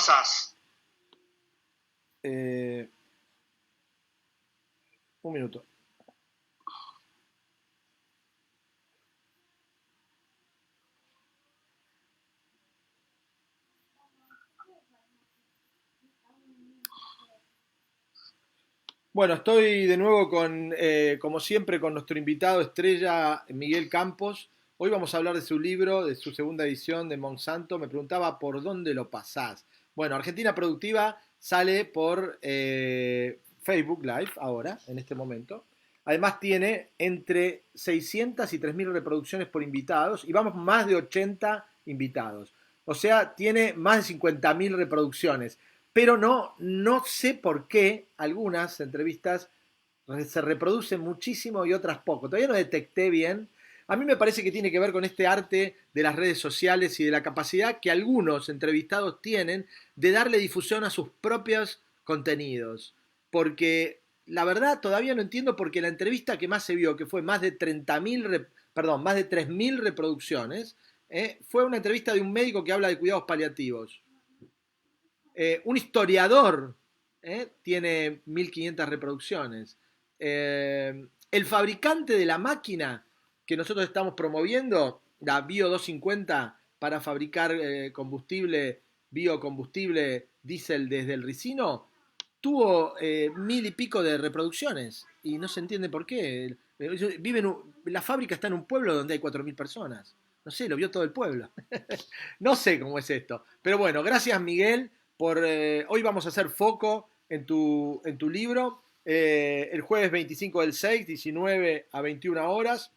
pasás? Un minuto. Bueno, estoy de nuevo como siempre, con nuestro invitado estrella, Miguel Campos. Hoy vamos a hablar de su libro, de su segunda edición de Monsanto. Me preguntaba por dónde lo pasás. Bueno, Argentina Productiva sale por Facebook Live ahora, en este momento. Además tiene entre 600 y 3.000 reproducciones por invitados y vamos más de 80 invitados. O sea, tiene más de 50.000 reproducciones, pero no sé por qué algunas entrevistas se reproducen muchísimo y otras poco. Todavía no detecté bien. A mí me parece que tiene que ver con este arte de las redes sociales y de la capacidad que algunos entrevistados tienen de darle difusión a sus propios contenidos. Porque la verdad todavía no entiendo por qué la entrevista que más se vio, que fue más de 30.000, perdón, más de 3.000 reproducciones, fue una entrevista de un médico que habla de cuidados paliativos. Un historiador tiene 1.500 reproducciones. El fabricante de la máquina que nosotros estamos promoviendo, la Bio 250, para fabricar biocombustible diésel desde el ricino, tuvo 1.000 y pico de reproducciones y no se entiende por qué. La fábrica está en un pueblo donde hay 4.000 personas. No sé, lo vio todo el pueblo. No sé cómo es esto. Pero bueno, gracias Miguel hoy vamos a hacer foco en tu libro. El jueves 25 del 6, 19 a 21 horas,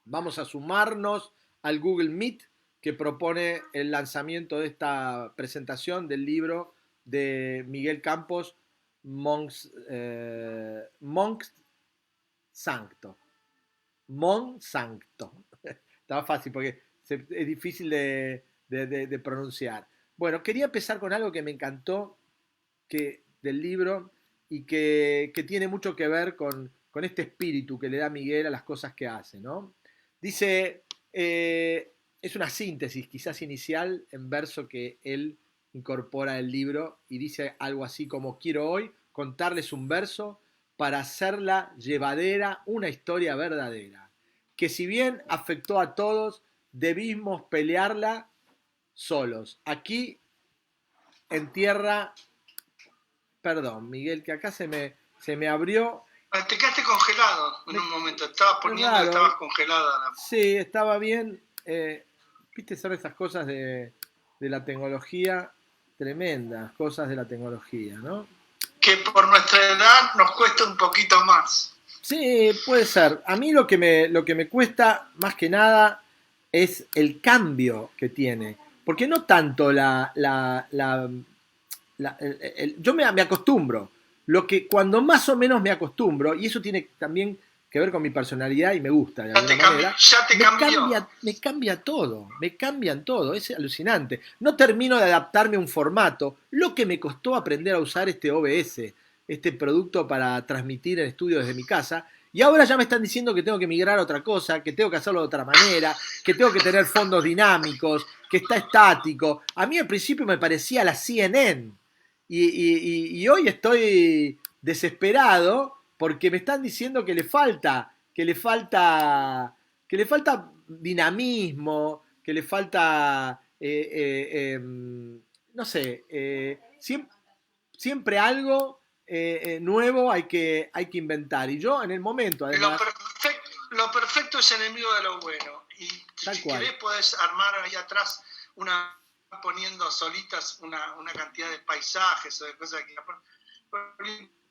vamos a sumarnos al Google Meet que propone el lanzamiento de esta presentación del libro de Miguel Campos, Monks Sancto. Monsanto. Estaba fácil porque es difícil de pronunciar. Bueno, quería empezar con algo que me encantó del libro y que tiene mucho que ver con este espíritu que le da Miguel a las cosas que hace, ¿no? Dice, es una síntesis quizás inicial en verso que él incorpora al libro y dice algo así como: quiero hoy contarles un verso para hacerla llevadera, una historia verdadera, que si bien afectó a todos, debimos pelearla solos. Aquí en tierra, perdón, Miguel, que acá se me abrió. Te quedaste congelado en un momento. Estabas Es poniendo y raro. estabas congelada. Sí, estaba bien. Viste, son esas cosas de la tecnología, tremendas cosas de la tecnología, ¿no? Que por nuestra edad nos cuesta un poquito más. Sí, puede ser. A mí lo que me cuesta más que nada es el cambio que tiene. Porque no tanto yo me acostumbro. Cuando más o menos me acostumbro, y eso tiene también que ver con mi personalidad y me gusta de alguna manera, Ya te cambió. me cambia todo, me cambian todo, es alucinante. No termino de adaptarme a un formato, lo que me costó aprender a usar este OBS, este producto para transmitir en estudio desde mi casa, y ahora ya me están diciendo que tengo que migrar a otra cosa, que tengo que hacerlo de otra manera, que tengo que tener fondos dinámicos, que está estático. A mí al principio me parecía la CNN, y hoy estoy desesperado porque me están diciendo que le falta dinamismo, que le falta, no sé, siempre algo nuevo hay que inventar. Y yo en el momento, además, Lo perfecto es enemigo de lo bueno. Y tal si cual. querés podés armar ahí atrás poniendo solitas una cantidad de paisajes o de cosas que... Lo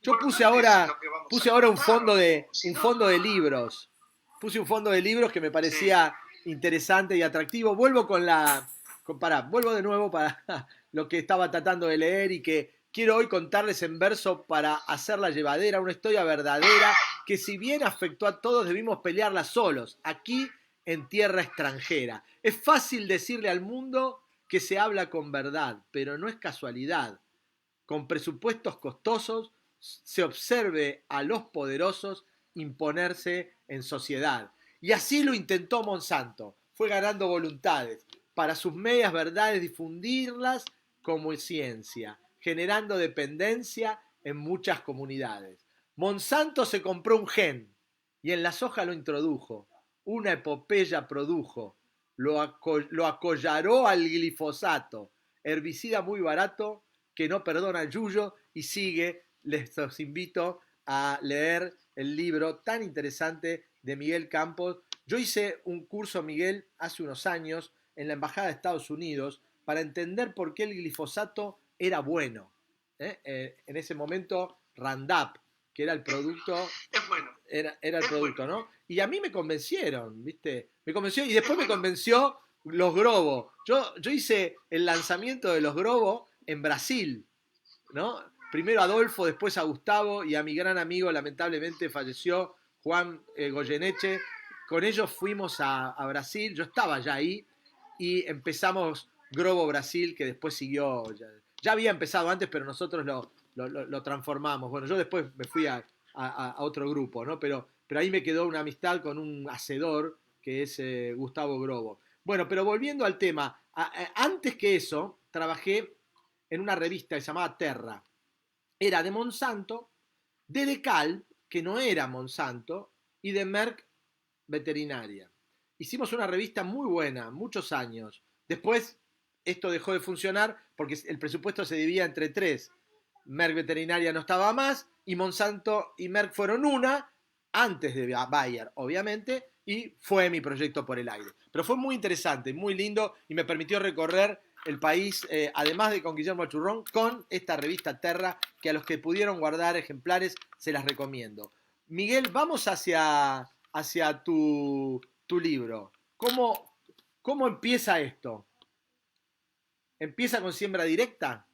Yo puse importante es ahora, lo que vamos puse a ahora un contar, fondo de, si un no, fondo de libros. Puse un fondo de libros que me sí. parecía interesante y atractivo. Vuelvo de nuevo para lo que estaba tratando de leer y que quiero hoy contarles en verso para hacerla llevadera, una historia verdadera que si bien afectó a todos, debimos pelearla solos, aquí en tierra extranjera. Es fácil decirle al mundo que se habla con verdad, pero no es casualidad. Con presupuestos costosos se observe a los poderosos imponerse en sociedad. Y así lo intentó Monsanto. Fue ganando voluntades para sus medias verdades difundirlas como ciencia, generando dependencia en muchas comunidades. Monsanto se compró un gen y en la soja lo introdujo. Una epopeya produjo. Lo acollaró al glifosato, herbicida muy barato que no perdona el yuyo y sigue. Les invito a leer el libro tan interesante de Miguel Campos. Yo hice un curso, Miguel, hace unos años en la Embajada de Estados Unidos para entender por qué el glifosato era bueno. En ese momento, Roundup, que era el producto, Es bueno. era el Es producto, bueno. ¿no? Y a mí me convencieron, ¿viste? Me convenció y después me convenció los Grobo. Yo hice el lanzamiento de los Grobo en Brasil, ¿no? Primero a Adolfo, después a Gustavo y a mi gran amigo, lamentablemente falleció, Juan Goyeneche. Con ellos fuimos a Brasil, yo estaba ya ahí y empezamos Grobo Brasil, que después siguió, ya había empezado antes, pero nosotros lo transformamos. Bueno, yo después me fui a otro grupo, ¿no? Pero ahí me quedó una amistad con un hacedor que es Gustavo Grobo. Bueno, pero volviendo al tema, antes que eso, trabajé en una revista que se llamaba Terra. Era de Monsanto, de Decal, que no era Monsanto, y de Merck Veterinaria. Hicimos una revista muy buena, muchos años. Después esto dejó de funcionar porque el presupuesto se dividía entre tres. Merck Veterinaria no estaba más y Monsanto y Merck fueron una antes de Bayer, obviamente, y fue mi proyecto por el aire. Pero fue muy interesante, muy lindo y me permitió recorrer el país, además de con Guillermo Churrón, con esta revista Terra, que a los que pudieron guardar ejemplares se las recomiendo. Miguel, vamos hacia tu libro. ¿Cómo empieza esto? ¿Empieza con siembra directa?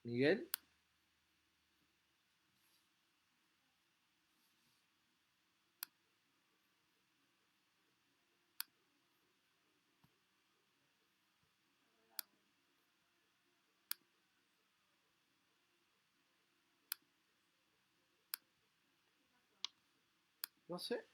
Miguel. No sé.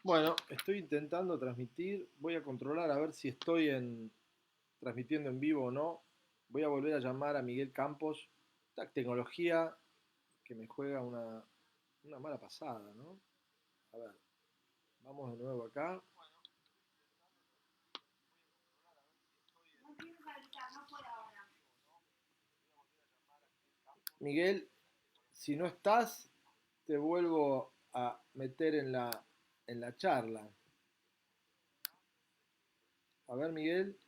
Bueno, estoy intentando transmitir. Voy a controlar a ver si estoy transmitiendo en vivo o no. Voy a volver a llamar a Miguel Campos. Esta tecnología que me juega una mala pasada, ¿no? A ver, vamos de nuevo acá. Miguel, si no estás, te vuelvo a meter en la charla. A ver, Miguel.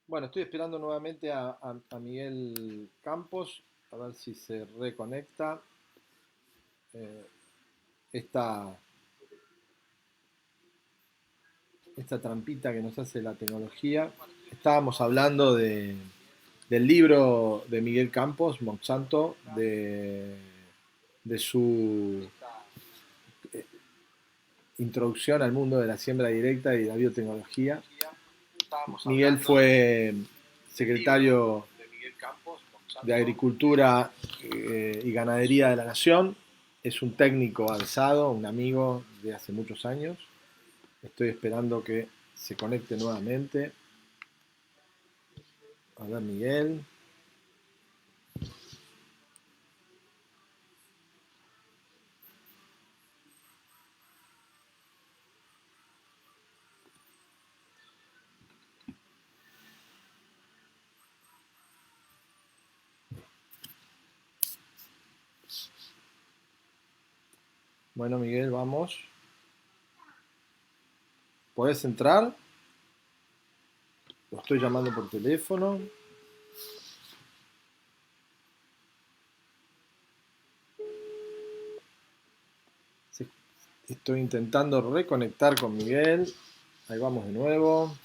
Bueno, estoy esperando nuevamente a Miguel Campos, a ver si se reconecta. eh, esta, esta trampita que nos hace la tecnología. Estábamos hablando del libro de Miguel Campos, Monsanto, de su introducción al mundo de la siembra directa y la biotecnología. Miguel fue secretario de Agricultura y Ganadería de la Nación. Es un técnico avanzado, un amigo de hace muchos años. Estoy esperando que se conecte nuevamente. A ver, Miguel. Bueno, Miguel, vamos. ¿Podés entrar? Lo estoy llamando por teléfono. Estoy intentando reconectar con Miguel. Ahí vamos de nuevo.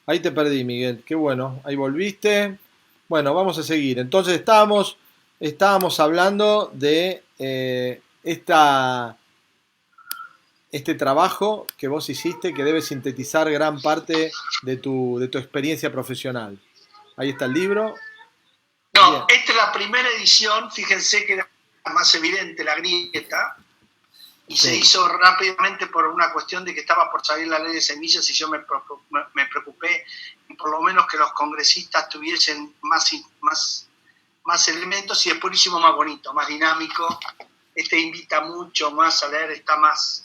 Ahí te perdí, Miguel. Qué bueno. Ahí volviste. Bueno, vamos a seguir. Entonces estábamos hablando de este trabajo que vos hiciste que debe sintetizar gran parte de tu experiencia profesional. Ahí está el libro. No, Bien. esta es la primera edición, fíjense que era más evidente la grieta, y se hizo rápidamente por una cuestión de que estaba por salir la ley de semillas y yo me preocupé por lo menos que los congresistas tuviesen más elementos, y después lo hicimos más bonito, más dinámico. Invita mucho más a leer, está más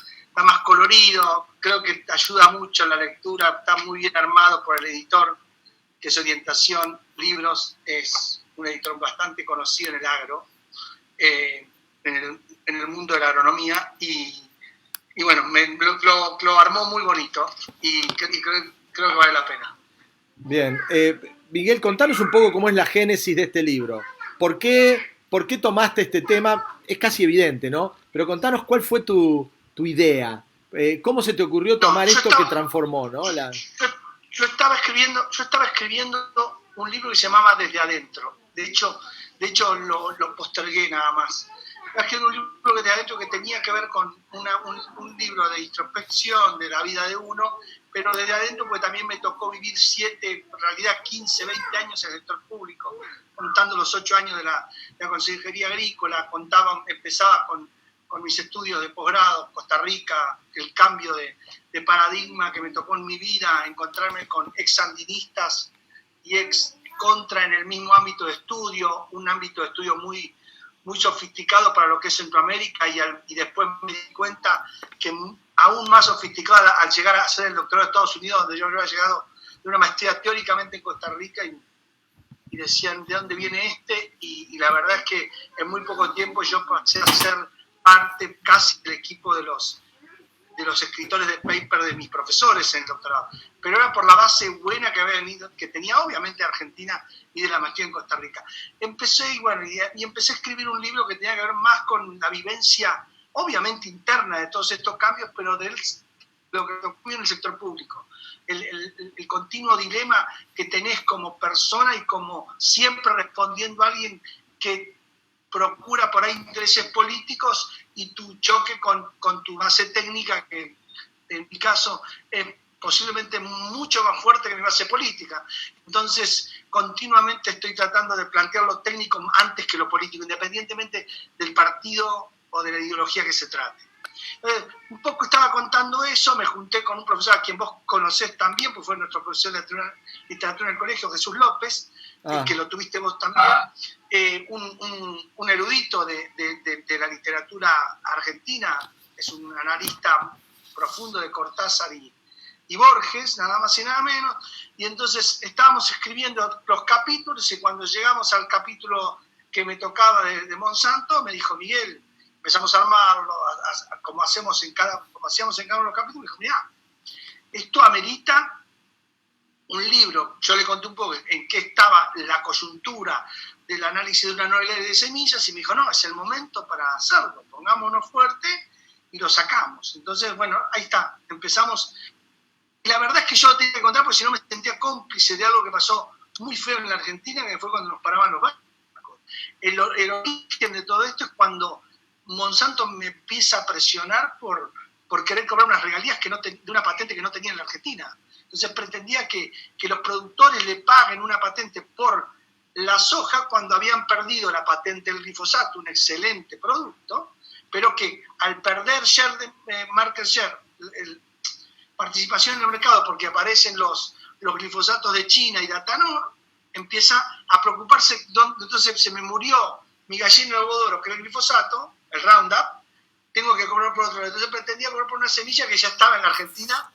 colorido, creo que ayuda mucho en la lectura, está muy bien armado por el editor, que es Orientación Libros, es un editor bastante conocido en el agro, en el mundo de la agronomía, y bueno, lo armó muy bonito y creo que vale la pena. Bien, Miguel, contanos un poco cómo es la génesis de este libro. ¿Por qué tomaste este tema? Es casi evidente, ¿no? Pero contanos cuál fue tu idea. ¿Cómo se te ocurrió tomar esto que transformó, ¿no? Yo estaba escribiendo un libro que se llamaba Desde Adentro. De hecho lo postergué nada más. Era un libro desde adentro que tenía que ver con un libro de introspección de la vida de uno, pero desde adentro porque también me tocó vivir 15, 20 años en el sector público, contando los 8 años de la Consejería Agrícola, empezaba con mis estudios de posgrado, Costa Rica, el cambio de paradigma que me tocó en mi vida, encontrarme con ex sandinistas y ex contra en el mismo ámbito de estudio, un ámbito de estudio muy sofisticado para lo que es Centroamérica, y después me di cuenta que aún más sofisticado al llegar a hacer el doctorado de Estados Unidos, donde yo había llegado de una maestría teóricamente en Costa Rica, y decían de dónde viene y la verdad es que en muy poco tiempo yo pasé a ser parte casi del equipo de los escritores de paper de mis profesores en el doctorado, pero era por la base buena que tenía obviamente Argentina y de la maestría en Costa Rica. Empecé a escribir un libro que tenía que ver más con la vivencia obviamente interna de todos estos cambios, pero de lo que ocurre en el sector público, el continuo dilema que tenés como persona y como siempre respondiendo a alguien que procura por ahí intereses políticos, y tu choque con tu base técnica, que en mi caso es posiblemente mucho más fuerte que mi base política. Entonces, continuamente estoy tratando de plantear lo técnico antes que lo político, independientemente del partido o de la ideología que se trate. Un poco estaba contando eso, me junté con un profesor a quien vos conocés también, pues fue nuestro profesor de literatura en el colegio, Jesús López, que lo tuviste vos también, un erudito de la literatura argentina, es un analista profundo de Cortázar y Borges, nada más y nada menos, y entonces estábamos escribiendo los capítulos, y cuando llegamos al capítulo que me tocaba de Monsanto, me dijo: Miguel, empezamos a armarlo, a hacíamos en cada uno de los capítulos, me dijo, mirá, esto amerita un libro. Yo le conté un poco en qué estaba la coyuntura del análisis de una nueva ley de semillas y me dijo, no, es el momento para hacerlo, pongámonos fuerte y lo sacamos. Entonces, bueno, ahí está, empezamos. Y la verdad es que yo lo tenía que contar porque si no me sentía cómplice de algo que pasó muy feo en la Argentina, que fue cuando nos paraban los bancos. El origen de todo esto es cuando Monsanto me empieza a presionar por querer cobrar unas regalías de una patente que no tenía en la Argentina. Entonces pretendía que los productores le paguen una patente por la soja cuando habían perdido la patente del glifosato, un excelente producto, pero que al perder market share, participación en el mercado porque aparecen los glifosatos de China y de Atanor, empieza a preocuparse. Entonces se me murió mi gallina de huevo de oro, que era el glifosato, el Roundup, tengo que cobrar por otro lado. Entonces pretendía cobrar por una semilla que ya estaba en la Argentina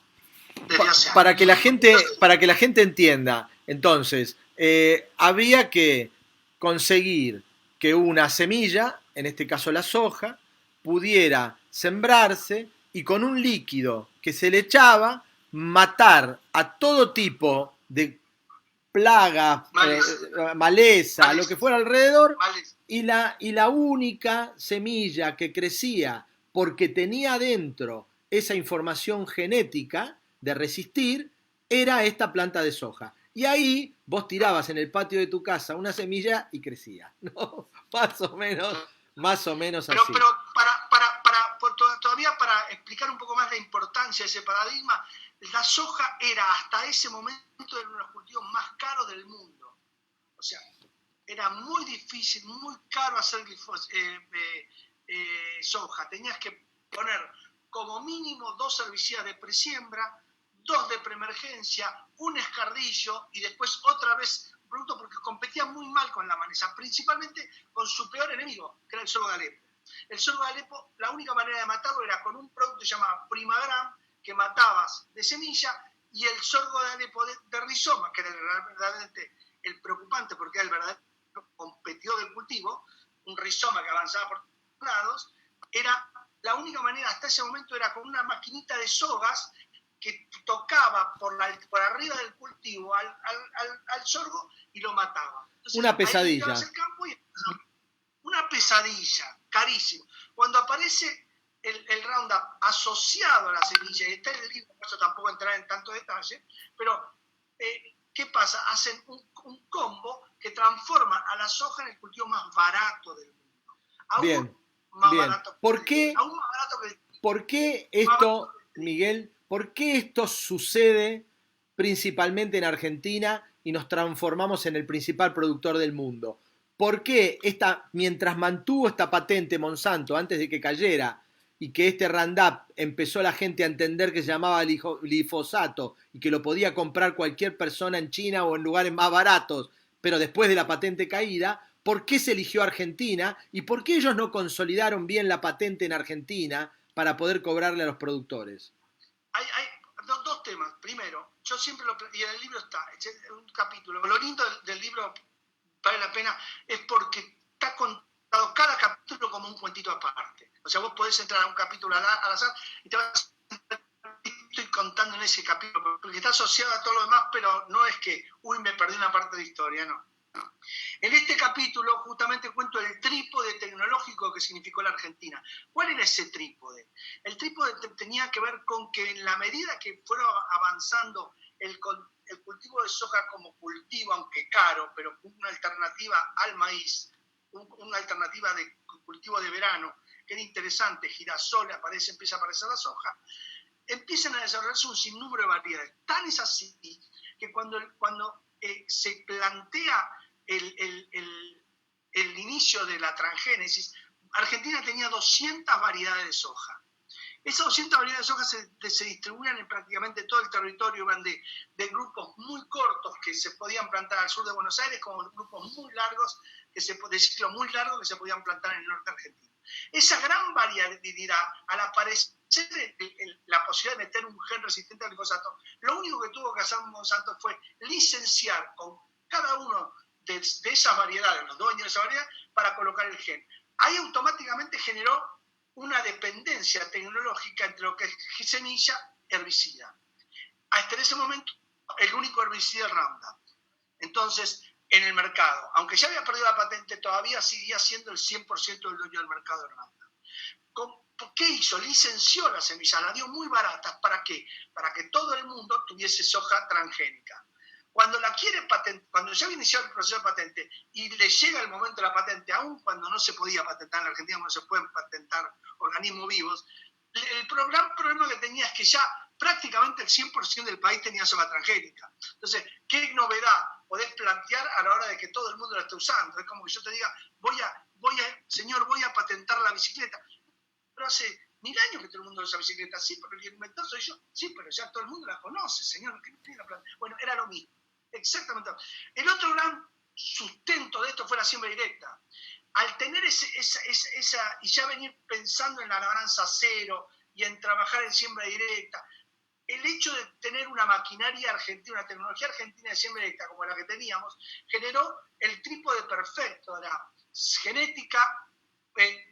desde hace años. Para que la gente entienda, entonces, había que conseguir que una semilla, en este caso la soja, pudiera sembrarse y con un líquido que se le echaba matar a todo tipo de plaga, maleza, lo que fuera alrededor, y la única semilla que crecía porque tenía adentro esa información genética de resistir era esta planta de soja. Y ahí vos tirabas en el patio de tu casa una semilla y crecía, ¿no? Más o menos así. Pero todavía para explicar un poco más la importancia de ese paradigma, la soja era hasta ese momento uno de los cultivos más caros del mundo. O sea, era muy difícil, muy caro hacer soja. Tenías que poner como mínimo 2 herbicidas de presiembra, 2 de preemergencia, un escardillo y después otra vez producto porque competía muy mal con la maleza, principalmente con su peor enemigo, que era el sorgo de Alepo. El sorgo de Alepo, la única manera de matarlo era con un producto que se llamaba Primagram, que matabas de semilla, y el sorgo de Alepo de rizoma, que era verdaderamente el preocupante porque era el verdadero competidor del cultivo, un rizoma que avanzaba por todos lados, era la única manera hasta ese momento era con una maquinita de sogas que tocaba por arriba del cultivo al sorgo y lo mataba. Entonces, una pesadilla. Una pesadilla, carísimo. Cuando aparece el Roundup asociado a la semilla, y está en el libro, por eso tampoco entraré en tanto detalle, pero ¿qué pasa? Hacen un combo que transforma a la soja en el cultivo más barato del mundo. Bien. Barato, ¿Por qué, aún más barato que ¿por qué esto, Miguel, por qué esto sucede principalmente en Argentina y nos transformamos en el principal productor del mundo? ¿Por qué mientras mantuvo esta patente Monsanto antes de que cayera y que este Roundup empezó la gente a entender que se llamaba glifosato y que lo podía comprar cualquier persona en China o en lugares más baratos, pero después de la patente caída, ¿por qué se eligió Argentina y por qué ellos no consolidaron bien la patente en Argentina para poder cobrarle a los productores? Hay dos temas. Primero, yo siempre y en el libro está, un capítulo. Lo lindo del libro, vale la pena, es porque está contado cada capítulo como un cuentito aparte. O sea, vos podés entrar a un capítulo al azar y te vas estoy contando en ese capítulo, porque está asociado a todo lo demás, pero no es que, me perdí una parte de historia, no. En este capítulo justamente cuento el trípode tecnológico que significó la Argentina. ¿Cuál era ese trípode? El trípode tenía que ver con que en la medida que fueron avanzando el cultivo de soja como cultivo, aunque caro, pero una alternativa al maíz, una alternativa de cultivo de verano, que era interesante, girasol, empieza a aparecer la soja, empiezan a desarrollarse un sinnúmero de variedades. Tan es así que cuando se plantea el inicio de la transgénesis, Argentina tenía 200 variedades de soja. Esas 200 variedades de soja se distribuían en prácticamente todo el territorio, van de grupos muy cortos que se podían plantar al sur de Buenos Aires, como grupos muy largos, de ciclos muy largos que se podían plantar en el norte argentino. Esa gran variabilidad, al aparecer la posibilidad de meter un gen resistente al glifosato, lo único que tuvo que hacer Monsanto fue licenciar con cada uno de esas variedades, los dueños de esa variedad, para colocar el gen. Ahí automáticamente generó una dependencia tecnológica entre lo que es semilla y herbicida. Hasta ese momento, el único herbicida es Roundup. Entonces, en el mercado, aunque ya había perdido la patente, todavía seguía siendo el 100% del dueño del mercado de Roundup. ¿Qué hizo? Licenció las semillas, las dio muy baratas. ¿Para qué? Para que todo el mundo tuviese soja transgénica. Cuando la quiere patentar, cuando ya había iniciado el proceso de patente y le llega el momento de la patente, aun cuando no se podía patentar en Argentina, no se pueden patentar organismos vivos, el gran problema que tenía es que ya prácticamente el 100% del país tenía soja transgénica. Entonces, ¿qué novedad podés plantear a la hora de que todo el mundo la esté usando? Es como que yo te diga, señor, voy a patentar la bicicleta. Pero hace 1000 años que todo el mundo usa bicicleta. Sí, pero el inventor soy yo. Sí, pero ya todo el mundo la conoce, señor. Bueno, era lo mismo. Exactamente. El otro gran sustento de esto fue la siembra directa. Al tener esa y ya venir pensando en la labranza cero y en trabajar en siembra directa, el hecho de tener una maquinaria argentina, una tecnología argentina de siembra directa como la que teníamos, generó el trípode perfecto de la genética,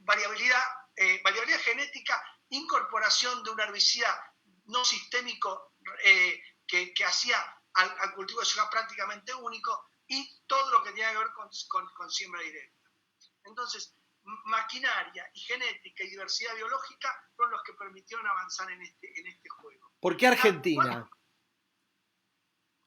variabilidad genética, incorporación de un herbicida no sistémico que hacía al cultivo de soja prácticamente único y todo lo que tiene que ver con siembra directa. Entonces, maquinaria y genética y diversidad biológica fueron los que permitieron avanzar en este juego. ¿Por qué Argentina? Bueno,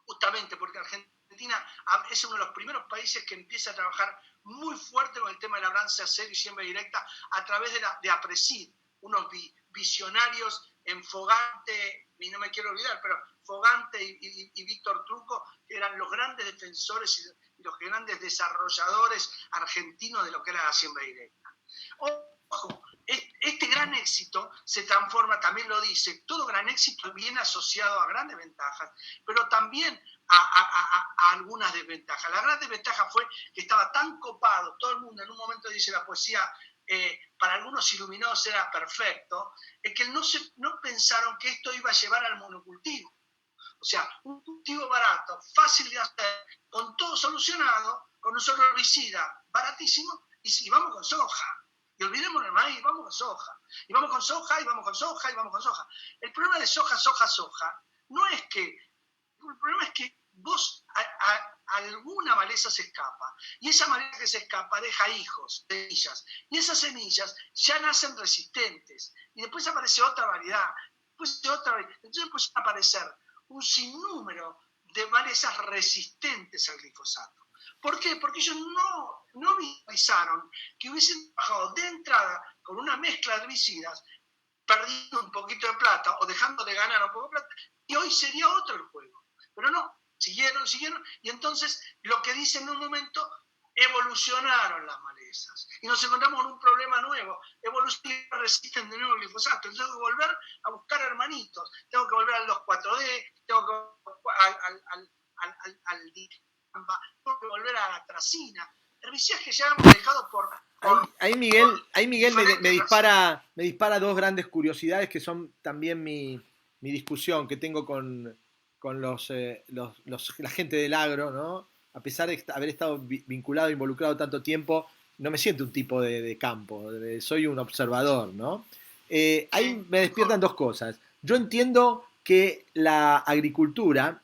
justamente porque Argentina es uno de los primeros países que empieza a trabajar muy fuerte con el tema de labranza cero y siembra directa a través de APRESID, unos visionarios en Fogante, y no me quiero olvidar, pero Fogante y Víctor Truco, que eran los grandes defensores y los grandes desarrolladores argentinos de lo que era la siembra directa. Ojo, este gran éxito se transforma, también lo dice, todo gran éxito viene asociado a grandes ventajas, pero también a algunas desventajas. La gran desventaja fue que estaba tan copado, todo el mundo en un momento dice la poesía, para algunos iluminados era perfecto, es que no pensaron que esto iba a llevar al monocultivo. O sea, un cultivo barato, fácil de hacer, con todo solucionado, con un solo herbicida baratísimo, y vamos con soja. Y olvidemos el maíz, vamos con soja. Y vamos con soja, y vamos con soja, y vamos con soja. El problema de soja no es que... El problema es que alguna maleza se escapa. Y esa maleza que se escapa deja hijos, semillas. Y esas semillas ya nacen resistentes. Y después aparece otra variedad. Entonces empiezan a aparecer un sinnúmero de malezas resistentes al glifosato. ¿Por qué? Porque ellos no visualizaron que hubiesen trabajado de entrada con una mezcla de herbicidas, perdiendo un poquito de plata o dejando de ganar un poco de plata, y hoy sería otro el juego. Pero no, siguieron, y entonces lo que dicen en un momento, evolucionaron las malezas. Y nos encontramos con un problema nuevo, evolucionan y resisten de nuevo el glifosato. Entonces tengo que volver a buscar hermanitos, tengo que volver a los 4D, tengo que tengo que volver a la tracina, herbicidas que ya hemos dejado por ahí Miguel me dispara dos grandes curiosidades que son también mi discusión que tengo con la gente del agro, ¿no? A pesar de haber estado vinculado, involucrado tanto tiempo, no me siento un tipo de campo, soy un observador, ¿no? Ahí me despiertan dos cosas. Yo entiendo que la agricultura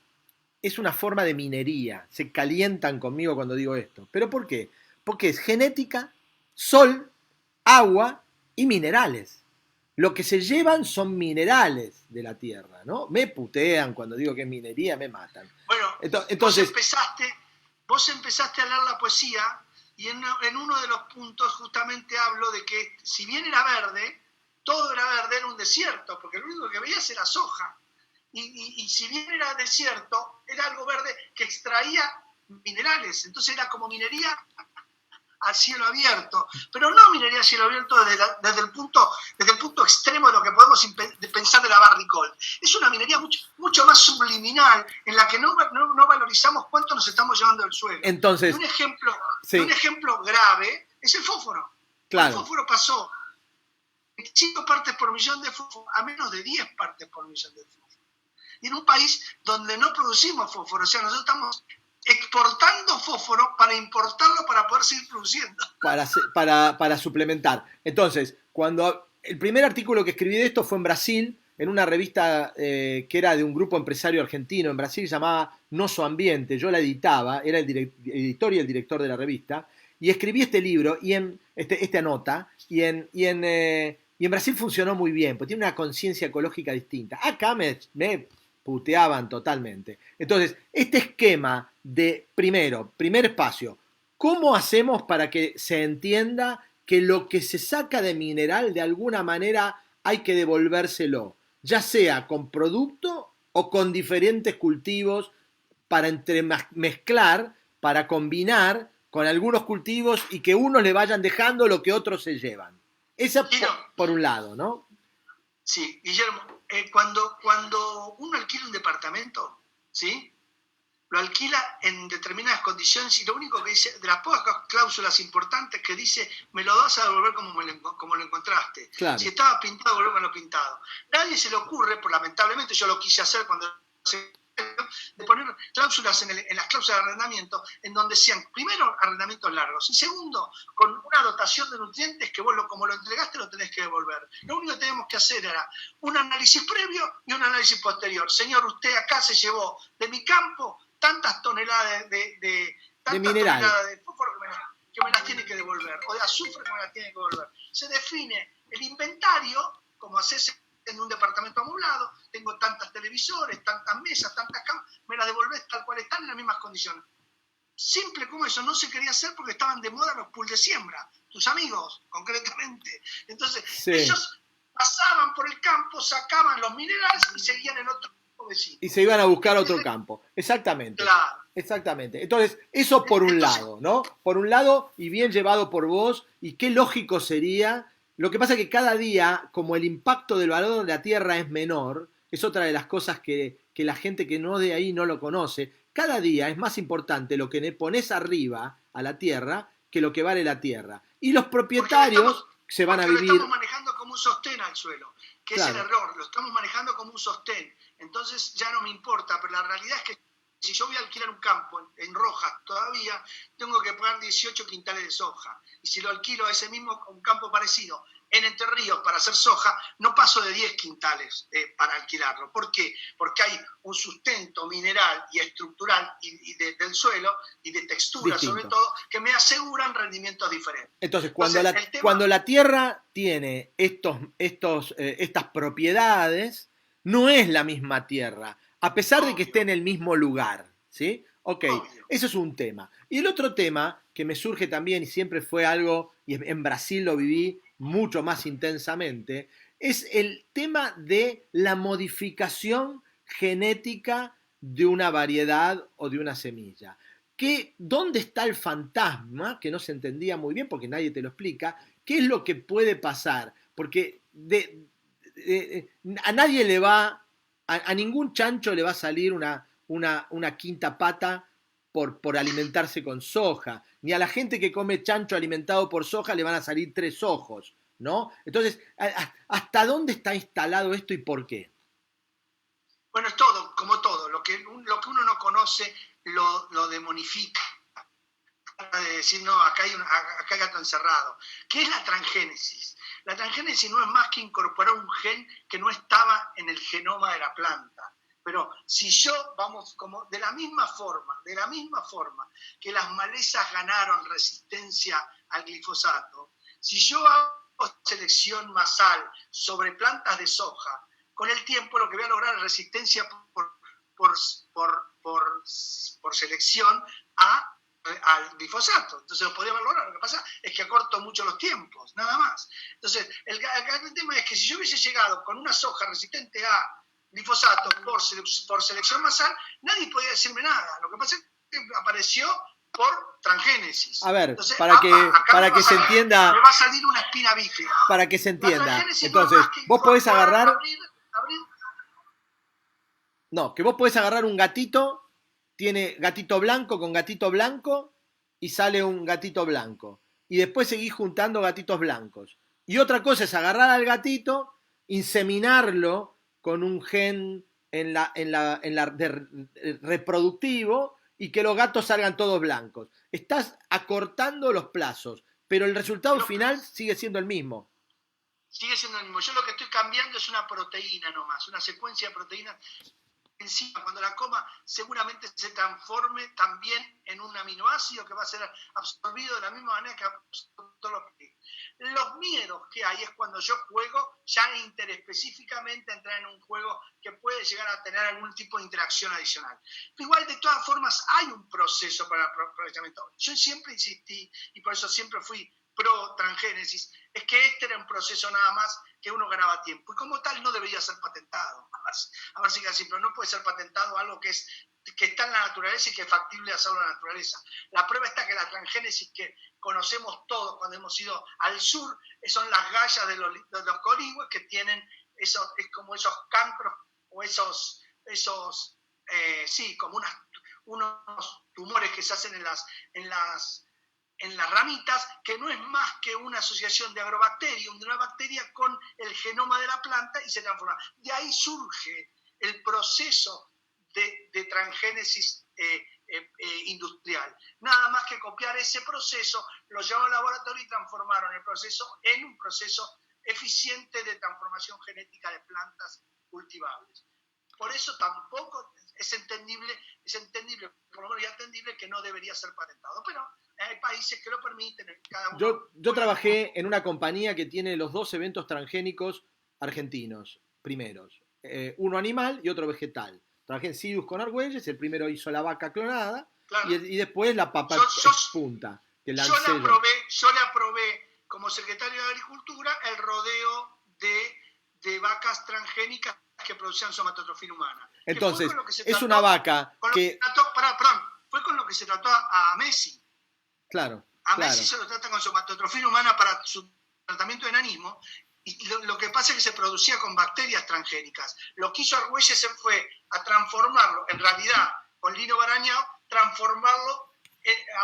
es una forma de minería, se calientan conmigo cuando digo esto. ¿Pero por qué? Porque es genética, sol, agua y minerales. Lo que se llevan son minerales de la tierra, ¿no? Me putean cuando digo que es minería, me matan. Bueno, entonces vos empezaste a leer la poesía y en uno de los puntos justamente hablo de que si bien era verde, todo era verde, era un desierto, porque lo único que veías era soja. Y si bien era desierto, era algo verde que extraía minerales. Entonces era como minería a cielo abierto, pero no minería a cielo abierto desde el punto extremo de lo que podemos pensar de la Barrick-Gold. Es una minería mucho más subliminal, en la que no valorizamos cuánto nos estamos llevando del suelo. Entonces, un ejemplo grave es el fósforo. Claro. El fósforo pasó de 5 partes por millón de fósforo a menos de 10 partes por millón de fósforo. Y en un país donde no producimos fósforo, o sea, nosotros estamos exportando fósforo para importarlo para poder seguir produciendo. Para suplementar. Entonces, cuando el primer artículo que escribí de esto fue en Brasil, en una revista que era de un grupo empresario argentino en Brasil, llamada Noso Ambiente. Yo la editaba, era el editor y el director de la revista, y escribí este libro, y en esta nota, y en Brasil funcionó muy bien, porque tiene una conciencia ecológica distinta. Acá me puteaban totalmente. Entonces, este esquema de, primer espacio, ¿cómo hacemos para que se entienda que lo que se saca de mineral de alguna manera hay que devolvérselo? Ya sea con producto o con diferentes cultivos para mezclar, para combinar con algunos cultivos y que unos le vayan dejando lo que otros se llevan. Esa por un lado, ¿no? Sí, Guillermo, cuando uno alquila un departamento, ¿sí? Lo alquila en determinadas condiciones y lo único que dice, de las pocas cláusulas importantes que dice, me lo vas a devolver como lo encontraste. Claro. Si estaba pintado, devolverme lo pintado. Nadie se le ocurre, lamentablemente yo lo quise hacer cuando de poner cláusulas en las cláusulas de arrendamiento en donde sean, primero, arrendamientos largos y segundo, con una dotación de nutrientes que vos como lo entregaste lo tenés que devolver. Lo único que teníamos que hacer era un análisis previo y un análisis posterior. Señor, usted acá se llevó de mi campo tantas toneladas de mineral, de fósforo que me las tiene que devolver, o de azufre que me las tiene que devolver. Se define el inventario, como haces en un departamento amoblado, tengo tantas televisores, tantas mesas, tantas camas, me las devolvés tal cual están en las mismas condiciones. Simple como eso, no se quería hacer porque estaban de moda los pools de siembra, tus amigos, concretamente. Entonces, sí, ellos pasaban por el campo, sacaban los minerales y seguían en otro vecino. Y se iban a buscar otro campo. Exactamente. Claro. Exactamente. Entonces, eso por un lado, ¿no? Por un lado, y bien llevado por vos, y qué lógico sería. Lo que pasa es que cada día, como el impacto del valor de la tierra es menor, es otra de las cosas que la gente que no de ahí no lo conoce, cada día es más importante lo que le pones arriba a la tierra que lo que vale la tierra. Y los propietarios se van a vivir... Lo estamos manejando como un sostén al suelo, que claro, es el error, lo estamos manejando como un sostén. Entonces ya no me importa, pero la realidad es que si yo voy a alquilar un campo en Rojas todavía, tengo que pagar 18 quintales de soja. Y si lo alquilo a ese mismo un campo parecido en Entre Ríos para hacer soja, no paso de 10 quintales para alquilarlo. ¿Por qué? Porque hay un sustento mineral y estructural del suelo y de textura, distinto, sobre todo, que me aseguran rendimientos diferentes. Entonces, cuando la tierra tiene estas propiedades, no es la misma tierra, a pesar de que esté en el mismo lugar, ¿sí? Ok, eso es un tema. Y el otro tema que me surge también, y siempre fue algo, y en Brasil lo viví mucho más intensamente, es el tema de la modificación genética de una variedad o de una semilla. ¿Dónde está el fantasma? Que no se entendía muy bien porque nadie te lo explica. ¿Qué es lo que puede pasar? Porque a nadie le va... A ningún chancho le va a salir una quinta pata por alimentarse con soja. Ni a la gente que come chancho alimentado por soja le van a salir 3 ojos, ¿no? Entonces, ¿hasta dónde está instalado esto y por qué? Bueno, es todo, como todo. Lo que uno no conoce lo demonifica. De decir, no, acá hay gato encerrado. ¿Qué es la transgénesis? La transgénesis no es más que incorporar un gen que no estaba en el genoma de la planta. Pero si yo, vamos, como de la misma forma que las malezas ganaron resistencia al glifosato, si yo hago selección masal sobre plantas de soja, con el tiempo lo que voy a lograr es resistencia por selección al glifosato. Entonces lo podríamos lograr. Lo que pasa es que acorto mucho los tiempos, nada más. Entonces, el tema es que si yo hubiese llegado con una soja resistente a glifosato por selección masal, nadie podía decirme nada. Lo que pasa es que apareció por transgénesis. A ver, entonces, para que se entienda... Me va a salir una espina bífida. Para que se entienda. Entonces, vos podés agarrar... No, que vos podés agarrar un gatito, tiene gatito blanco con gatito blanco y sale un gatito blanco. Y después seguís juntando gatitos blancos. Y otra cosa es agarrar al gatito, inseminarlo con un gen reproductivo y que los gatos salgan todos blancos. Estás acortando los plazos, pero el resultado final sigue siendo el mismo. Sigue siendo el mismo. Yo lo que estoy cambiando es una proteína nomás, una secuencia de proteínas. Encima, cuando la coma, seguramente se transforme también en un aminoácido que va a ser absorbido de la misma manera que todos los proteínas. Los miedos que hay es cuando yo juego ya interespecíficamente, entrar en un juego que puede llegar a tener algún tipo de interacción adicional. Igual, de todas formas, hay un proceso para el aprovechamiento. Yo siempre insistí, y por eso siempre fui pro transgénesis, es que este era un proceso nada más que uno ganaba tiempo, y como tal no debería ser patentado. A ver si queda así, pero no puede ser patentado algo que está en la naturaleza y que es factible hacerlo en la naturaleza. La prueba está que la transgénesis que conocemos todos cuando hemos ido al sur son las gallas de los coligües que tienen es como esos cancros o como unos tumores que se hacen en las ramitas, que no es más que una asociación de agrobacterium, de una bacteria con el genoma de la planta, y se transforma. De ahí surge el proceso de transgénesis industrial. Nada más que copiar ese proceso, lo llevaron al laboratorio y transformaron el proceso en un proceso eficiente de transformación genética de plantas cultivables. Por eso tampoco es entendible, por lo menos ya entendible, que no debería ser patentado. Pero hay países que lo permiten. Cada uno. Yo trabajé en una compañía que tiene los dos eventos transgénicos argentinos, primeros. Uno animal y otro vegetal. Trabajé en Sidus con Argüelles, el primero hizo la vaca clonada, claro, y después la papa punta. Que yo le aprobé como secretario de Agricultura el rodeo de vacas transgénicas que producían somatotrofina humana. Entonces, es una vaca que... Fue con lo que se trató a Messi. Claro. Messi se lo trata con somatotrofina humana para su tratamiento de enanismo, y lo que pasa es que se producía con bacterias transgénicas. Lo que hizo Argüelles se fue a transformarlo, en realidad, con Lino Barañao, transformarlo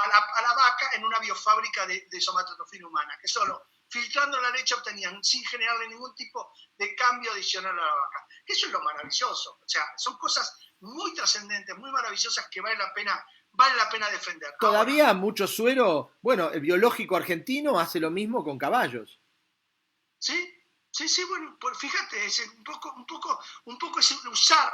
a la vaca en una biofábrica de somatotrofina humana, que solo filtrando la leche obtenían, sin generarle ningún tipo de cambio adicional a la vaca. Eso es lo maravilloso. O sea, son cosas muy trascendentes, muy maravillosas, que vale la pena defender. Todavía mucho suero. Bueno, el biológico argentino hace lo mismo con caballos. Sí, bueno, pues fíjate, es un poco es usar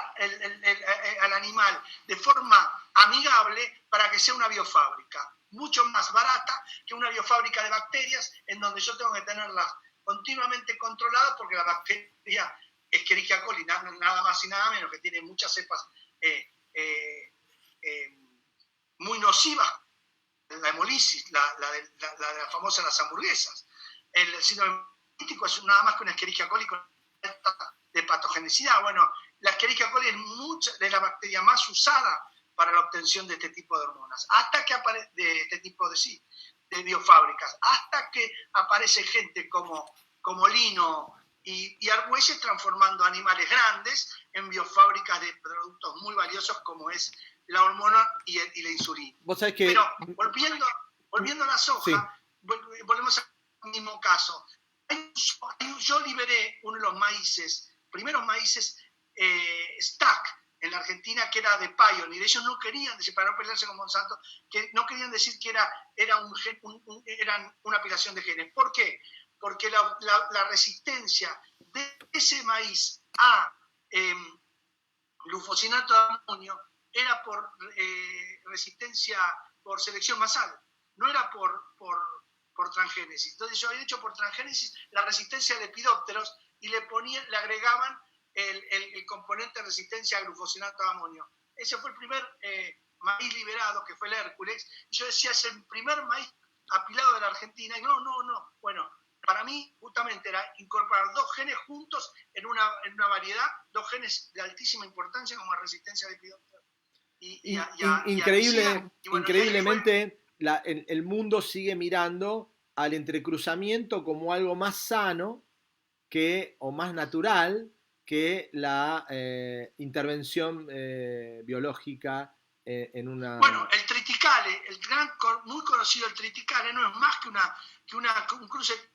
al animal de forma amigable para que sea una biofábrica, mucho más barata que una biofábrica de bacterias, en donde yo tengo que tenerlas continuamente controladas, porque la bacteria Escherichia coli, nada más y nada menos, que tiene muchas cepas muy nocivas, la hemolisis, la famosa las hamburguesas. El síndrome es nada más que una Escherichia coli con de patogenicidad. Bueno, la Escherichia coli es la bacteria más usada para la obtención de este tipo de hormonas, hasta que de este tipo de biofábricas, hasta que aparece gente como Lino y Argüelles transformando animales grandes en biofábricas de productos muy valiosos, como es la hormona y la insulina. ¿Vos sabés que... Pero volviendo a la soja, sí, volvemos al mismo caso. Yo liberé uno de los primeros maíces stack en la Argentina, que era de Pioneer. Ellos no querían decir, para no pelearse con Monsanto, que no querían decir que eran una apilación de genes. ¿Por qué? Porque la resistencia de ese maíz a glufosinato de amonio era por resistencia por selección masal, no era por transgénesis. Entonces yo había hecho por transgénesis la resistencia de lepidópteros y le agregaban el componente de resistencia a glufosinato de amonio. Ese fue el primer maíz liberado, que fue el Hércules, y yo decía, es el primer maíz apilado de la Argentina, y no. Bueno, para mí justamente era incorporar dos genes juntos en una variedad, dos genes de altísima importancia como la resistencia a lepidópteros. Increíblemente, el mundo sigue mirando al entrecruzamiento como algo más sano o más natural que la intervención biológica en una... Bueno, el triticale, muy conocido el triticale, no es más que un cruce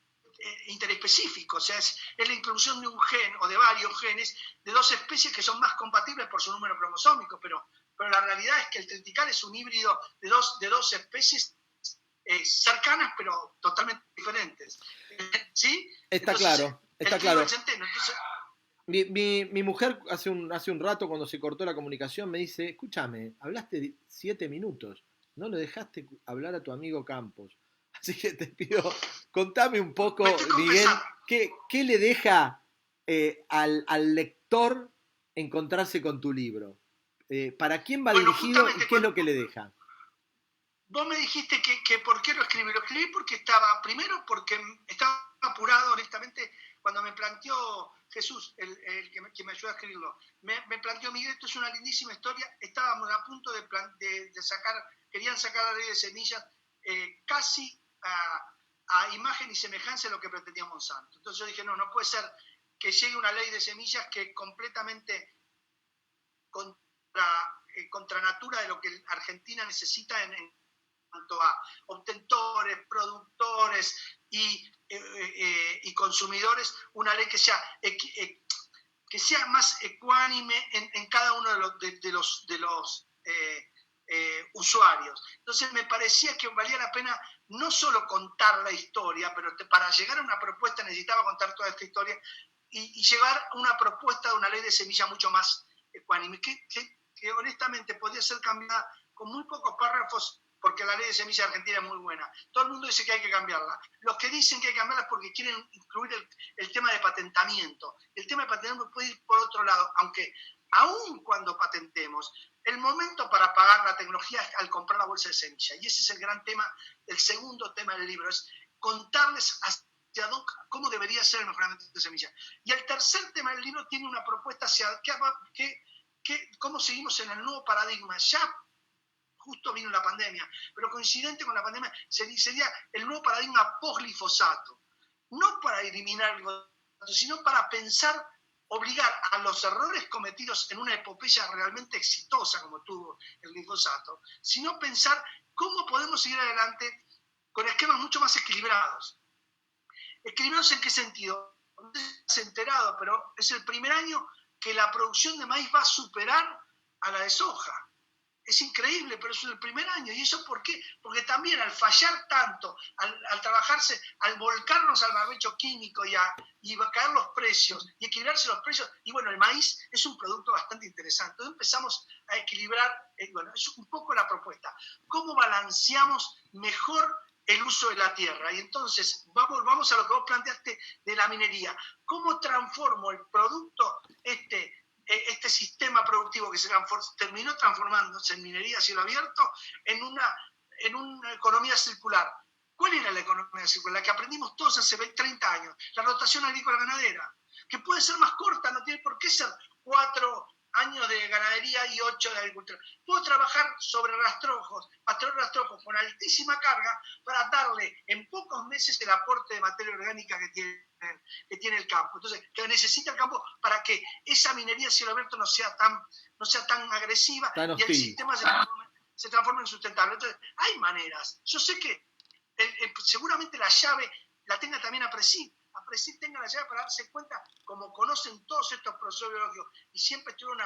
interespecífico, o sea, es la inclusión de un gen o de varios genes de dos especies que son más compatibles por su número cromosómico, pero la realidad es que el triticale es un híbrido de dos especies cercanas pero totalmente diferentes. ¿Sí? Está claro. Está trigo y claro. el centeno. Entonces, Mi mujer hace un rato, cuando se cortó la comunicación, me dice, escúchame, hablaste 7 minutos, no le dejaste hablar a tu amigo Campos. Así que te pido, contame un me poco, estoy Miguel, confesando. ¿qué le deja al lector encontrarse con tu libro? ¿Para quién va Bueno, dirigido y justamente qué es lo que le deja? vos me dijiste que por qué lo escribí. Lo escribí porque primero porque estaba apurado, honestamente, cuando me planteó Jesús, el que me ayudó a escribirlo. Me planteó, Miguel, esto es una lindísima historia. Estábamos a punto de sacar, querían sacar la ley de semillas casi a imagen y semejanza de lo que pretendía Monsanto. Entonces yo dije, no puede ser que llegue una ley de semillas que completamente contra natura de lo que Argentina necesita en cuanto a obtentores, productores y consumidores, una ley que sea más ecuánime en cada uno de los usuarios. Entonces me parecía que valía la pena no solo contar la historia, pero para llegar a una propuesta necesitaba contar toda esta historia y llegar a una propuesta de una ley de semilla mucho más ecuánime, que honestamente podía ser cambiada con muy pocos párrafos, porque la ley de semilla argentina es muy buena. Todo el mundo dice que hay que cambiarla. Los que dicen que hay que cambiarla es porque quieren incluir el tema de patentamiento. El tema de patentamiento puede ir por otro lado, aunque aún cuando patentemos, el momento para pagar la tecnología es al comprar la bolsa de semilla. Y ese es el gran tema, el segundo tema del libro, es contarles cómo debería ser el mejoramiento de semilla. Y el tercer tema del libro tiene una propuesta hacia cómo seguimos en el nuevo paradigma. Ya justo vino la pandemia, pero coincidente con la pandemia sería el nuevo paradigma post-glifosato. No para eliminar el glifosato, sino para pensar, obligar a los errores cometidos en una epopeya realmente exitosa como tuvo el glifosato, sino pensar cómo podemos seguir adelante con esquemas mucho más equilibrados. ¿Equilibrados en qué sentido? No sé si has enterado, pero es el primer año que la producción de maíz va a superar a la de soja. Es increíble, pero es el primer año. ¿Y eso por qué? Porque también al fallar tanto, al trabajarse, al volcarnos al barbecho químico y caer los precios, y equilibrarse los precios, y bueno, el maíz es un producto bastante interesante. Entonces empezamos a equilibrar, bueno, es un poco la propuesta. ¿Cómo balanceamos mejor el uso de la tierra? Y entonces, vamos a lo que vos planteaste de la minería. ¿Cómo transformo el producto este sistema productivo que se terminó transformándose en minería a cielo abierto en una economía circular? ¿Cuál era la economía circular? La que aprendimos todos hace 30 años, la rotación agrícola ganadera, que puede ser más corta, no tiene por qué ser 4 años de ganadería y 8 de agricultura. Puedo trabajar sobre rastrojos con altísima carga para darle en pocos meses el aporte de materia orgánica que tiene el campo. Entonces, que necesita el campo para que esa minería a cielo abierto no sea tan agresiva y el sistema se transforme en sustentable. Entonces, hay maneras. Yo sé que seguramente la llave la tenga también APRESID tenga la llave para darse cuenta, como conocen todos estos procesos biológicos y siempre estuvieron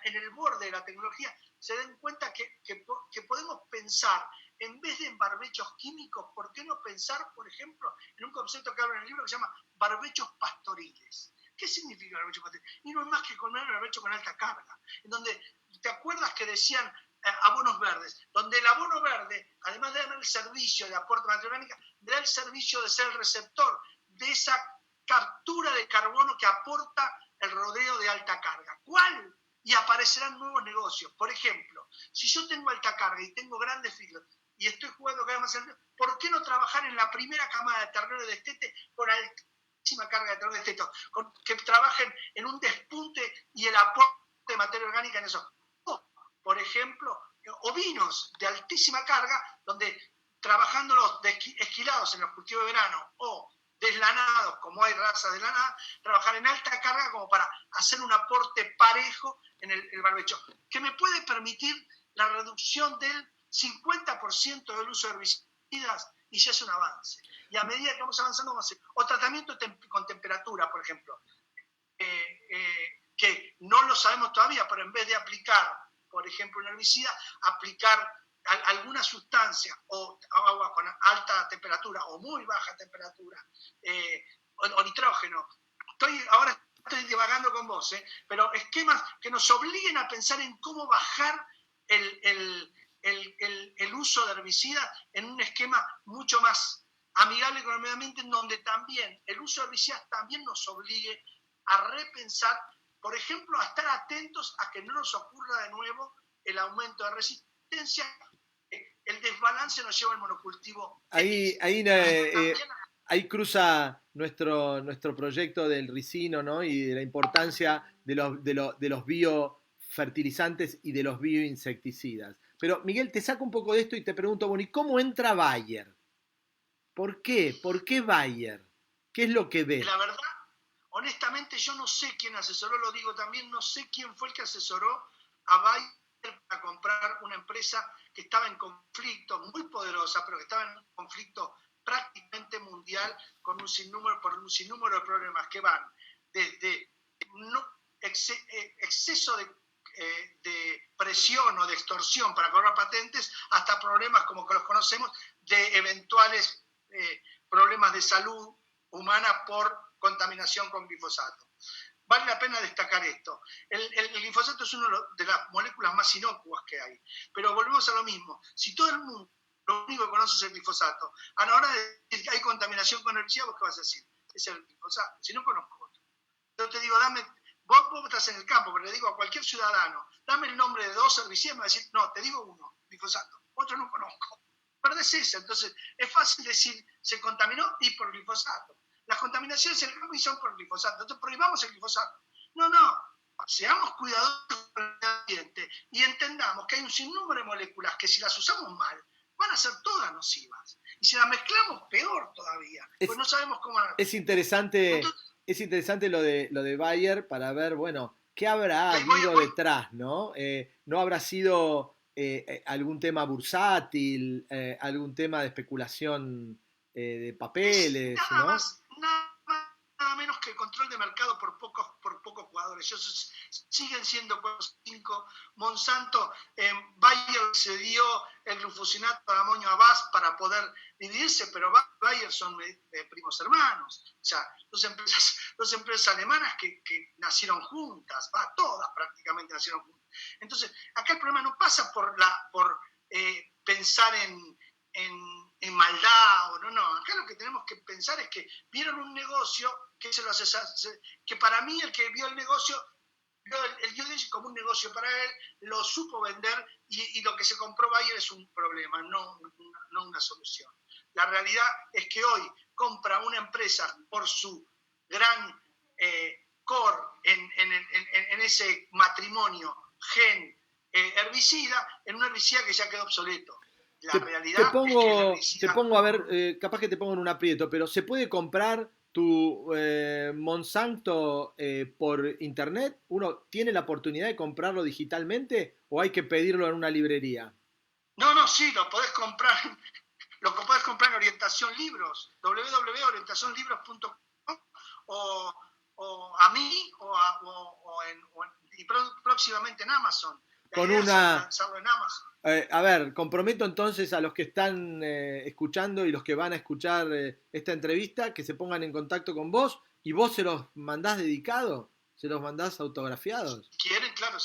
en el borde de la tecnología, se den cuenta que podemos pensar, en vez de en barbechos químicos, ¿por qué no pensar, por ejemplo, en un concepto que hablo en el libro que se llama barbechos pastoriles? ¿Qué significa barbecho pastoril? Y no es más que comer el barbecho con alta carga, en donde, ¿te acuerdas que decían abonos verdes? Donde el abono verde, además de dar el servicio de aporte de materia orgánica, da el servicio de ser el receptor de esa captura de carbono que aporta el rodeo de alta carga. ¿Cuál? Y aparecerán nuevos negocios. Por ejemplo, si yo tengo alta carga y tengo grandes filos y estoy jugando cada vez más, ¿por qué no trabajar en la primera camada de ternero de destete con altísima carga de ternero de destete? Que trabajen en un despunte y el aporte de materia orgánica en eso. O, por ejemplo, ovinos de altísima carga, donde trabajándolos esquilados en los cultivos de verano o deslanados, como hay razas deslanadas, trabajar en alta carga como para hacer un aporte parejo en el barbecho, que me puede permitir la reducción del 50% del uso de herbicidas, y ya es un avance. Y a medida que vamos avanzando, vamos a hacer o tratamiento con temperatura, por ejemplo, que no lo sabemos todavía, pero en vez de aplicar, por ejemplo, un herbicida, aplicar alguna sustancia o agua con alta temperatura o muy baja temperatura o nitrógeno. Ahora estoy divagando con vos, pero esquemas que nos obliguen a pensar en cómo bajar el uso de herbicidas en un esquema mucho más amigable con el medio ambiente, en donde también el uso de herbicidas también nos obligue a repensar, por ejemplo, a estar atentos a que no nos ocurra de nuevo el aumento de resistencia, el desbalance nos lleva al monocultivo. Ahí cruza nuestro proyecto del ricino, ¿no? Y de la importancia de los biofertilizantes y de los bioinsecticidas. Pero, Miguel, te saco un poco de esto y te pregunto, bueno, ¿y cómo entra Bayer? ¿Por qué? ¿Por qué Bayer? ¿Qué es lo que ve? La verdad, honestamente, yo no sé quién asesoró, lo digo también, no sé quién fue el que asesoró a Bayer para comprar una empresa que estaba en conflicto, muy poderosa, pero que estaba en un conflicto prácticamente mundial por un sinnúmero de problemas que van desde exceso de presión o de extorsión para cobrar patentes hasta problemas como que los conocemos de eventuales problemas de salud humana por contaminación con glifosato. Vale la pena destacar esto. El glifosato es una de las moléculas más inocuas que hay, pero volvemos a lo mismo. Si todo el mundo lo único que conoce es el glifosato, a la hora de decir que hay contaminación con herbicida, ¿vos qué vas a decir? Es el glifosato. Si no conozco otro. Yo te digo, vos estás en el campo, pero le digo a cualquier ciudadano, dame el nombre de 2 herbicidas, me va a decir, no, te digo uno, glifosato, otro no conozco. Perdés esa. Entonces, es fácil decir, se contaminó y por glifosato. Las contaminaciones en el campo y son por glifosato. Entonces, prohibamos el glifosato. No, seamos cuidadosos con el ambiente y entendamos que hay un sinnúmero de moléculas que si las usamos mal, van a ser todas nocivas. Y si las mezclamos, peor todavía, pues no sabemos cómo... Es interesante lo de Bayer para ver, bueno, qué habrá habido detrás, ¿no? No habrá sido algún tema bursátil, algún tema de especulación de papeles, ¿no? Nada menos que el control de mercado por pocos jugadores. Ellos siguen siendo 5. Monsanto, Bayer se dio el glufosinato de amonio a BASF para poder dividirse, pero Bayer son primos hermanos. O sea, dos empresas alemanas que nacieron juntas, todas prácticamente nacieron juntas. Entonces, acá el problema no pasa por pensar en maldad o no. Acá lo que tenemos que pensar es que vieron un negocio que para mí el que vio el negocio, vio el due diligence como un negocio para él, lo supo vender y lo que se compró Bayer es un problema, no una solución. La realidad es que hoy compra una empresa por su gran core en ese matrimonio gen herbicida, en un herbicida que ya quedó obsoleto. La realidad es que te pongo, a ver, capaz que te pongo en un aprieto, pero ¿se puede comprar tu Monsanto por internet? ¿Uno tiene la oportunidad de comprarlo digitalmente o hay que pedirlo en una librería? No, sí, lo podés comprar. Lo podés comprar en Orientación Libros, www.orientacionlibros.com o a mí y próximamente en Amazon. Con una... a ver, comprometo entonces a los que están escuchando y los que van a escuchar esta entrevista que se pongan en contacto con vos y vos se los mandás dedicado, se los mandás autografiados. Si quieren, claro,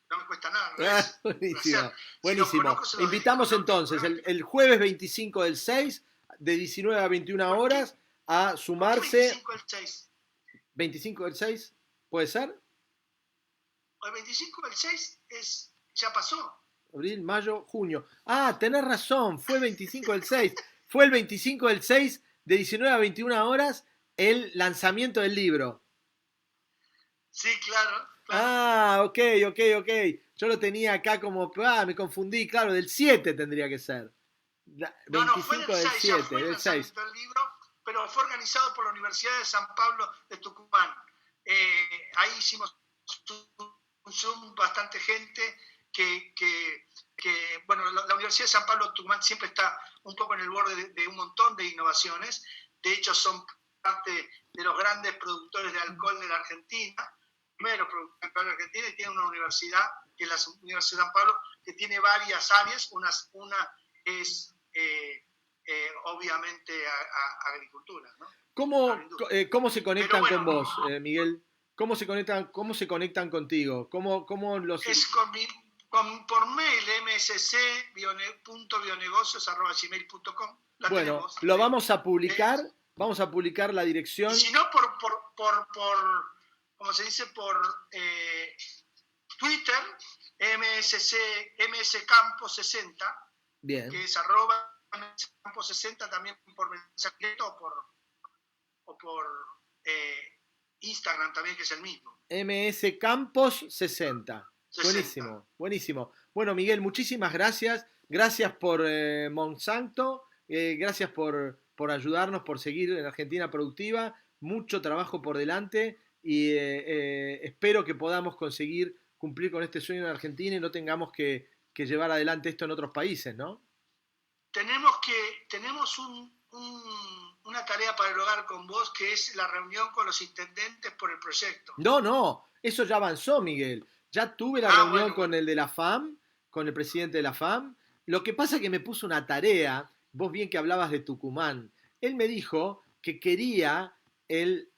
no me cuesta nada. Buenísimo, buenísimo. Invitamos entonces el jueves 25 del 6 de 19 a 21 horas a sumarse. 25 del 6. 25 del 6, ¿puede ser? El 25 del 6 ya pasó. Abril, mayo, junio. Ah, tenés razón, fue 25 del 6. Fue el 25 del 6 de 19 a 21 horas el lanzamiento del libro. Sí, claro. Ah, ok. Yo lo tenía acá como, me confundí, claro, del 7 tendría que ser. 25 fue del 6, 7, fue el lanzamiento del libro, pero fue organizado por la Universidad de San Pablo de Tucumán. Ahí hicimos un Zoom, bastante gente bueno, la Universidad de San Pablo de Tucumán siempre está un poco en el borde de un montón de innovaciones. De hecho, son parte de los grandes productores de alcohol de la Argentina, primeros productores de alcohol de la Argentina, y tiene una universidad, que es la Universidad de San Pablo, que tiene varias áreas. Una es obviamente agricultura, ¿no? ¿Cómo se conectan Pero con bueno, vos, Miguel? Cómo se conectan contigo? ¿Cómo los... es por mail, msc.bionegocios@gmail.com. La Bueno, tenemos. lo Es- vamos a publicar la y dirección. si no, como se dice, por Twitter, mscampos60, Bien, que es @mscampos60, también por mensaje directo o por Instagram también, que es el mismo. MS Campos 60. 60. Buenísimo, buenísimo. Bueno, Miguel, muchísimas gracias. Gracias por Monsanto, gracias por ayudarnos, por seguir en Argentina Productiva. Mucho trabajo por delante y espero que podamos conseguir cumplir con este sueño en Argentina y no tengamos que llevar adelante esto en otros países, ¿no? Tenemos una tarea para el hogar con vos, que es la reunión con los intendentes por el proyecto. No, no, eso ya avanzó, Miguel. Ya tuve la reunión Bueno, con el de la FAM, con el presidente de la FAM. Lo que pasa es que me puso una tarea, vos bien que hablabas de Tucumán. Él me dijo que quería el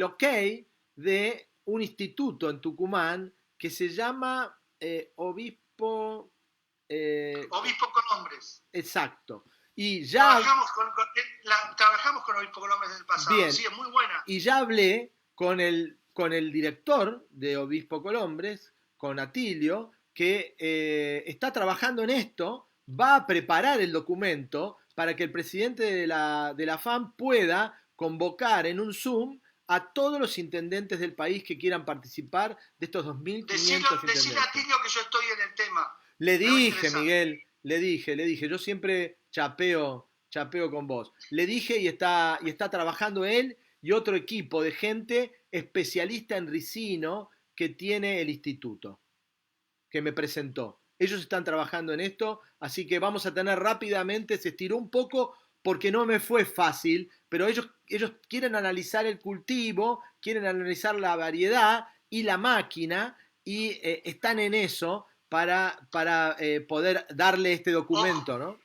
ok de un instituto en Tucumán que se llama Obispo... obispo con hombres. exacto. Y ya... Trabajamos con obispo con hombres del pasado. Bien, Sí, es muy buena. y ya hablé con el director de Obispo Colombres, con Atilio, que está trabajando en esto, va a preparar el documento para que el presidente de la FAM pueda convocar en un Zoom a todos los intendentes del país que quieran participar de estos 2.500 Decile a intendentes. Tilio que yo estoy en el tema. Le Me va a dije, interesar. Miguel, le dije, yo siempre chapeo con vos. Le dije y está trabajando él y otro equipo de gente especialista en ricino que tiene el instituto, que me presentó. Ellos están trabajando en esto, así que vamos a tener rápidamente, se estiró un poco porque no me fue fácil, pero ellos quieren analizar el cultivo, quieren analizar la variedad y la máquina y están en eso para poder darle este documento, ¿no?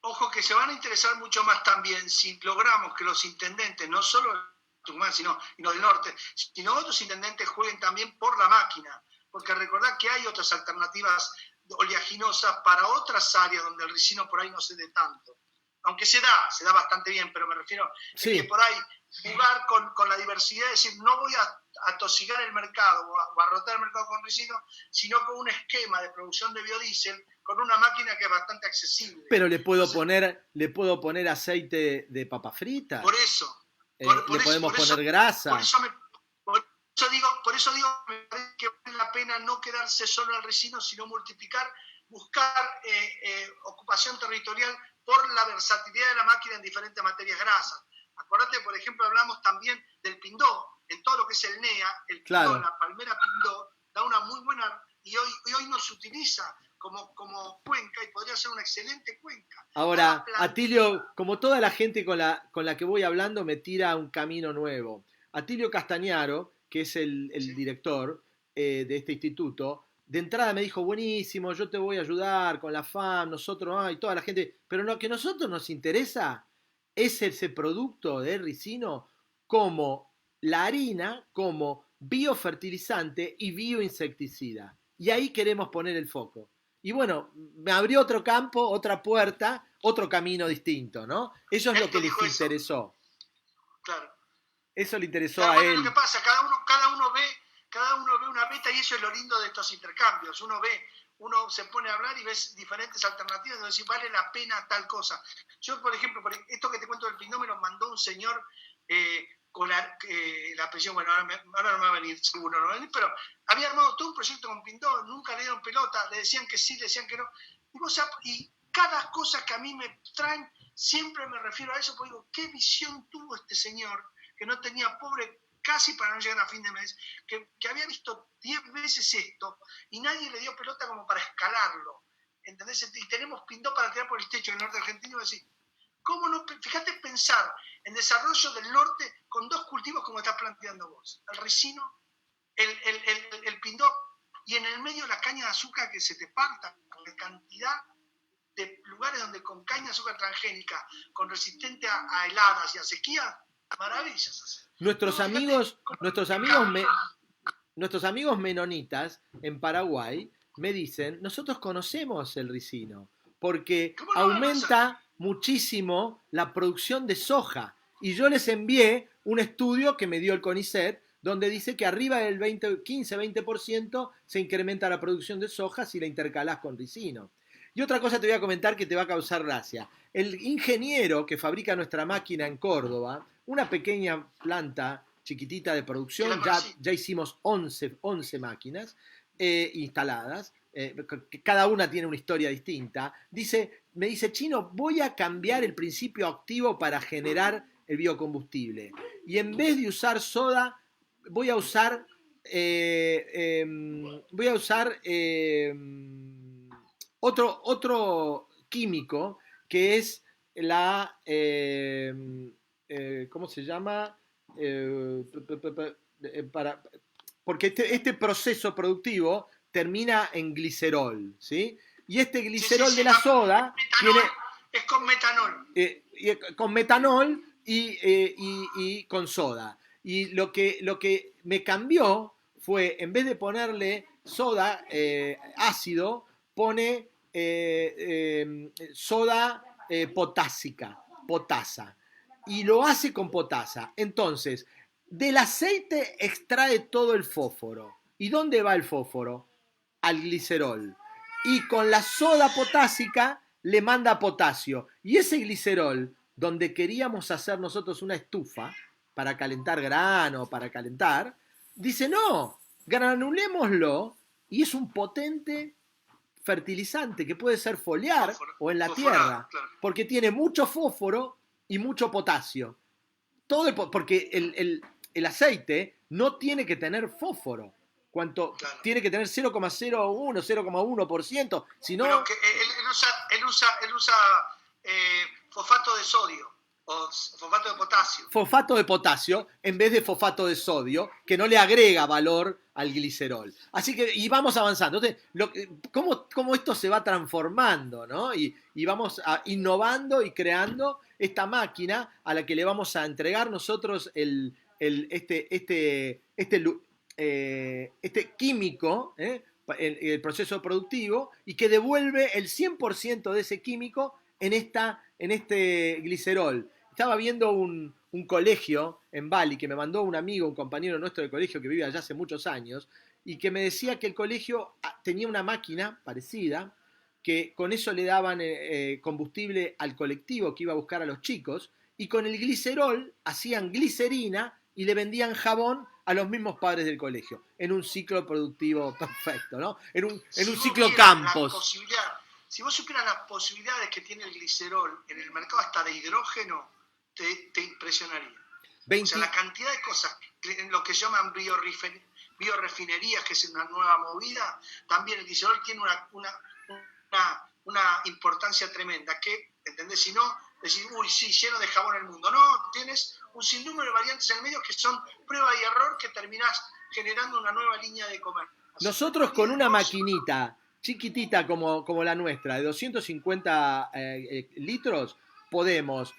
Ojo que se van a interesar mucho más también si logramos que los intendentes, no solo de Tucumán, sino del norte, sino otros intendentes jueguen también por la máquina. Porque recordad que hay otras alternativas oleaginosas para otras áreas donde el ricino por ahí no se dé tanto. Aunque se da bastante bien, pero me refiero Sí. a que por ahí jugar con la diversidad, es decir, no voy a tosigar el mercado o a rotar el mercado con ricino, sino con un esquema de producción de biodiesel con una máquina que es bastante accesible. Pero le puedo poner aceite de papa frita. Por eso. Le podemos poner grasa. Por eso digo me parece que vale la pena no quedarse solo al ricino, sino multiplicar, buscar ocupación territorial por la versatilidad de la máquina en diferentes materias grasas. Acordate, por ejemplo, hablamos también del pindó, en todo lo que es el NEA, el pindó, claro. La palmera pindó, da una muy buena, y hoy no se utiliza como cuenca y podría ser una excelente cuenca. Ahora, Atilio, como toda la gente con la que voy hablando, me tira a un camino nuevo. Atilio Castañaro, que es el Sí. director de este instituto, de entrada me dijo, buenísimo, yo te voy a ayudar con la FAM, nosotros, y toda la gente, pero lo que a nosotros nos interesa es ese producto de ricino como la harina, como biofertilizante y bioinsecticida. Y ahí queremos poner el foco. Y bueno, me abrió otro campo, otra puerta, otro camino distinto, ¿no? Eso es lo que les interesó. Claro. Eso le interesó claro, a él. Lo que pasa, cada uno ve una meta y eso es lo lindo de estos intercambios. Uno se pone a hablar y ves diferentes alternativas donde decir, vale la pena tal cosa. Yo, por ejemplo, esto que te cuento del pindó me lo mandó un señor con la presión, bueno, ahora no me va a venir seguro, no va a venir, pero había armado todo un proyecto con pindó, nunca le dieron pelota, le decían que sí, le decían que no. Y cada cosa que a mí me traen, siempre me refiero a eso, porque digo, qué visión tuvo este señor, que no tenía pobre casi para no llegar a fin de mes, que había visto 10 veces esto y nadie le dio pelota como para escalarlo, ¿entendés? Y tenemos pindó para tirar por el techo en el norte argentino y decir, ¿cómo no? Fíjate pensar en desarrollo del norte con dos cultivos como estás planteando vos, el ricino, el pindó y en el medio la caña de azúcar que se te parta con la cantidad de lugares donde con caña de azúcar transgénica, con resistente a heladas y a sequía, maravillas hacen. Nuestros amigos, nuestros amigos menonitas en Paraguay me dicen, nosotros conocemos el ricino, porque aumenta muchísimo la producción de soja. Y yo les envié un estudio que me dio el CONICET, donde dice que arriba del 15-20% se incrementa la producción de soja si la intercalás con ricino. Y otra cosa te voy a comentar que te va a causar gracia. El ingeniero que fabrica nuestra máquina en Córdoba, una pequeña planta chiquitita de producción, ya hicimos 11 máquinas instaladas, cada una tiene una historia distinta. Me dice, Chino, voy a cambiar el principio activo para generar el biocombustible. Y en vez de usar soda, voy a usar otro químico que es ¿cómo se llama? Porque este proceso productivo termina en glicerol, ¿sí? Y este glicerol de la soda tiene... Es con metanol. Con metanol y con soda. Y lo que me cambió fue, en vez de ponerle soda ácido, pone soda potasa. Y lo hace con potasa. Entonces, del aceite extrae todo el fósforo. ¿Y dónde va el fósforo? Al glicerol. Y con la soda potásica le manda potasio. Y ese glicerol, donde queríamos hacer nosotros una estufa para calentar grano, para calentar, dice no, granulémoslo y es un potente fertilizante que puede ser foliar o en la tierra, claro, porque tiene mucho fósforo y mucho potasio. Porque el aceite no tiene que tener fósforo. Claro. Tiene que tener 0,01, 0,1%, si no... Pero que él usa fosfato de sodio o fosfato de potasio. Fosfato de potasio en vez de fosfato de sodio, que no le agrega valor al glicerol. Así que, y vamos avanzando. Entonces, cómo esto se va transformando, ¿no? Y vamos innovando y creando esta máquina a la que le vamos a entregar nosotros este químico, el proceso productivo, y que devuelve el 100% de ese químico en este glicerol. Estaba viendo un colegio en Bali que me mandó un amigo, un compañero nuestro de colegio que vive allá hace muchos años, y que me decía que el colegio tenía una máquina parecida, que con eso le daban combustible al colectivo que iba a buscar a los chicos, y con el glicerol hacían glicerina y le vendían jabón a los mismos padres del colegio, en un ciclo productivo perfecto, ¿no? En un ciclo Campos. Si vos supieras las posibilidades que tiene el glicerol en el mercado hasta de hidrógeno, te impresionaría. O sea, la cantidad de cosas, en lo que llaman biorefinerías, que es una nueva movida, también el glicerol tiene una importancia tremenda, que, ¿entendés? Si no, decís, uy, sí, lleno de jabón el mundo. No, tienes un sinnúmero de variantes en el medio que son prueba y error que terminás generando una nueva línea de comercio. Nosotros con una maquinita chiquitita como la nuestra, de 250 litros, podemos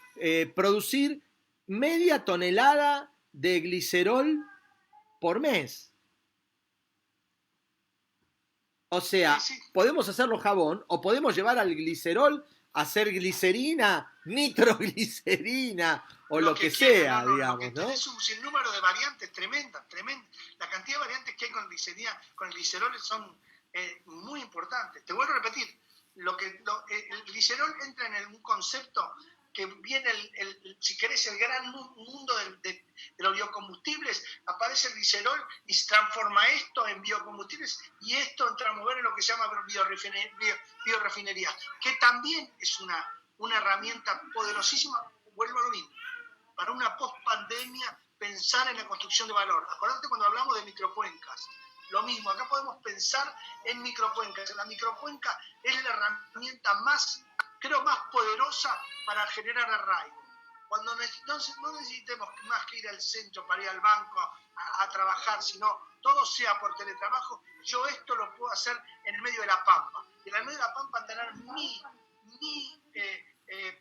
producir media tonelada de glicerol por mes. O sea, sí. Podemos hacerlo jabón o podemos llevar al glicerol a hacer glicerina, nitroglicerina o lo que sea, digamos, ¿no? Es un sinnúmero de variantes tremenda. La cantidad de variantes que hay con el glicerol son muy importantes. Te vuelvo a repetir, el glicerol entra en un concepto que viene, si querés, el gran mundo de los biocombustibles. Aparece el glicerol y se transforma esto en biocombustibles y esto entra a mover en lo que se llama biorefinería, que también es una herramienta poderosísima. Vuelvo a lo mismo, para una post-pandemia, pensar en la construcción de valor. Acordate cuando hablamos de microcuencas. Lo mismo, acá podemos pensar en microcuencas. La microcuenca es la herramienta más poderosa para generar arraigo. Cuando no necesitemos más que ir al centro para ir al banco a trabajar, sino todo sea por teletrabajo, yo esto lo puedo hacer en el medio de la pampa. Y en el medio de la pampa tener mi mi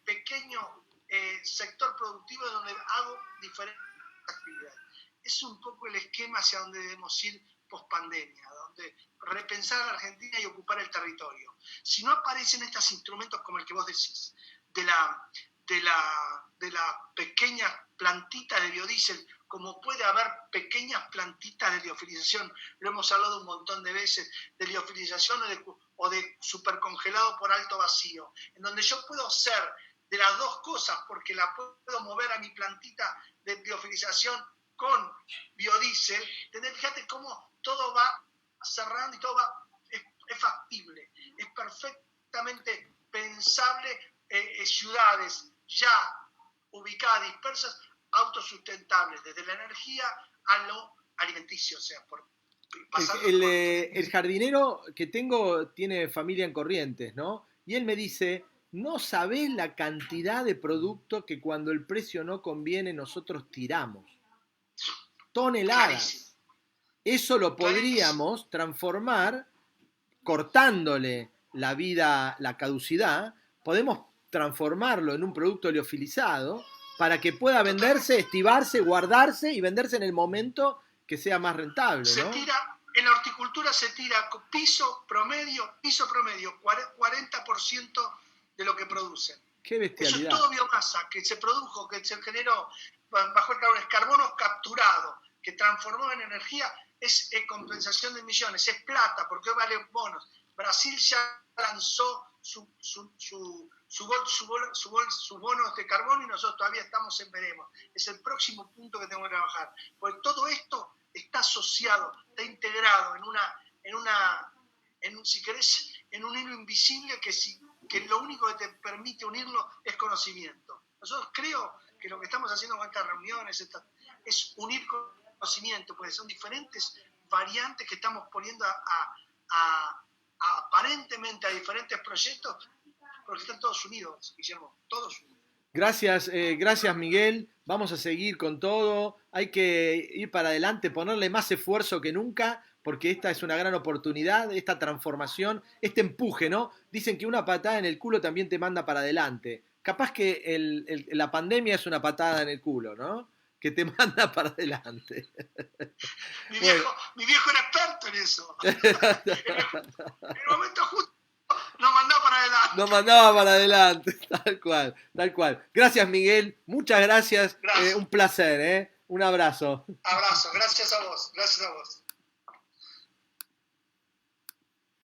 pequeño sector productivo donde hago diferentes actividades. Es un poco el esquema hacia donde debemos ir post-pandemia, donde repensar a la Argentina y ocupar el territorio. Si no aparecen estos instrumentos como el que vos decís, de la pequeña plantita de biodiesel, como puede haber pequeñas plantitas de liofilización, lo hemos hablado un montón de veces, de liofilización o de supercongelado por alto vacío, en donde yo puedo hacer de las dos cosas, porque la puedo mover a mi plantita de liofilización con biodiesel. Fíjate cómo todo va cerrando y todo es factible, es perfectamente pensable, ciudades ya ubicadas, dispersas, autosustentables, desde la energía a lo alimenticio, o sea, el jardinero que tengo tiene familia en Corrientes, ¿no? Y él me dice, no sabés la cantidad de producto que cuando el precio no conviene nosotros tiramos. Toneladas. Clarísimo. Eso lo podríamos transformar cortándole la vida, la caducidad, podemos transformarlo en un producto liofilizado para que pueda venderse, estivarse, guardarse y venderse en el momento que sea más rentable, ¿no? En la horticultura se tira piso promedio, 40% de lo que producen. ¡Qué bestialidad! Eso es todo biomasa que se produjo, que se generó bajo el carbón, es carbono capturado, que transformó en energía, es compensación de emisiones, es plata, porque hoy vale bonos. Brasil ya lanzó sus bonos de carbono y nosotros todavía estamos en veremos. Es el próximo punto que tenemos que trabajar. Porque todo esto está asociado, está integrado si querés, en un hilo invisible que lo único que te permite unirlo es conocimiento. Nosotros creo que lo que estamos haciendo con estas reuniones es unir conocimiento, porque son diferentes variantes que estamos poniendo aparentemente a diferentes proyectos, porque están todos unidos, Guillermo, todos unidos. Gracias Miguel, vamos a seguir con todo, hay que ir para adelante, ponerle más esfuerzo que nunca, porque esta es una gran oportunidad, esta transformación, este empuje, ¿no? Dicen que una patada en el culo también te manda para adelante. Capaz que la pandemia es una patada en el culo, ¿no? Que te manda para adelante. Mi viejo era experto en eso. En el momento justo nos mandaba para adelante. Nos mandaba para adelante, tal cual, tal cual. Gracias Miguel, muchas gracias. Un placer, un abrazo. Abrazo, gracias a vos.